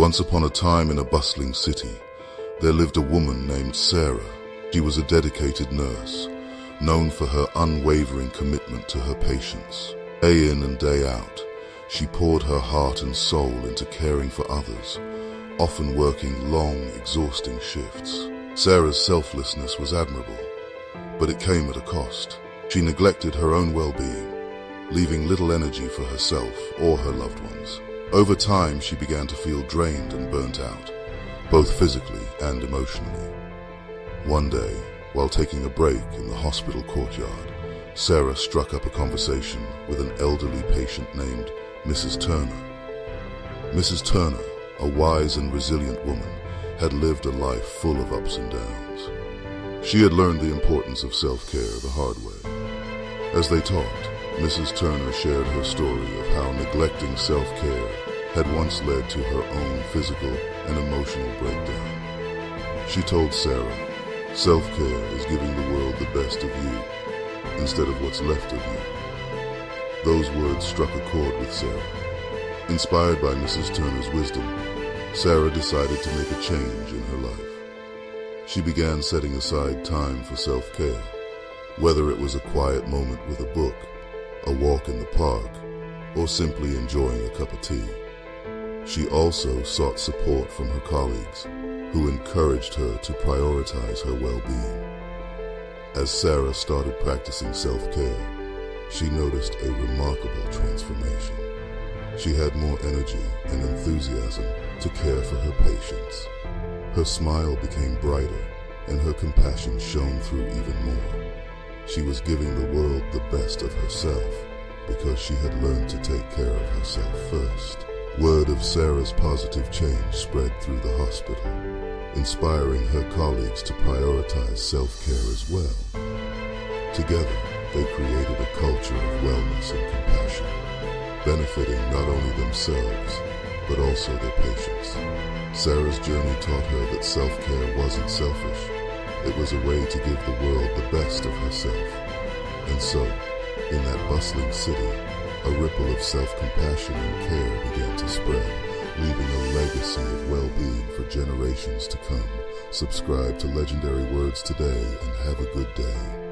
Once upon a time in a bustling city, there lived a woman named Sarah. She was a dedicated nurse, known for her unwavering commitment to her patients. Day in and day out, she poured her heart and soul into caring for others, often working long, exhausting shifts. Sarah's selflessness was admirable, but it came at a cost. She neglected her own well-being, leaving little energy for herself or her loved ones. Over time, she began to feel drained and burnt out, both physically and emotionally. One day, while taking a break in the hospital courtyard, Sarah struck up a conversation with an elderly patient named Mrs. Turner. Mrs. Turner, a wise and resilient woman, had lived a life full of ups and downs. She had learned the importance of self-care the hard way. As they talked, Mrs. Turner shared her story of how neglecting self-care had once led to her own physical and emotional breakdown. She told Sarah, "Self-care is giving the world the best of you instead of what's left of you." Those words struck a chord with Sarah. Inspired by Mrs. Turner's wisdom, Sarah decided to make a change in her life. She began setting aside time for self-care, whether it was a quiet moment with a book, a walk in the park, or simply enjoying a cup of tea. She also sought support from her colleagues, who encouraged her to prioritize her well-being. As Sarah started practicing self-care, she noticed a remarkable transformation. She had more energy and enthusiasm to care for her patients. Her smile became brighter, and her compassion shone through even more. She was giving the world the best of herself because she had learned to take care of herself first. Word of Sarah's positive change spread through the hospital, inspiring her colleagues to prioritize self-care as well. Together, they created a culture of wellness and compassion, benefiting not only themselves, but also their patients. Sarah's journey taught her that self-care wasn't selfish. It was a way to give the world the best of herself. And so, in that bustling city, a ripple of self-compassion and care began to spread, leaving a legacy of well-being for generations to come. Subscribe to Legendary Words today and have a good day.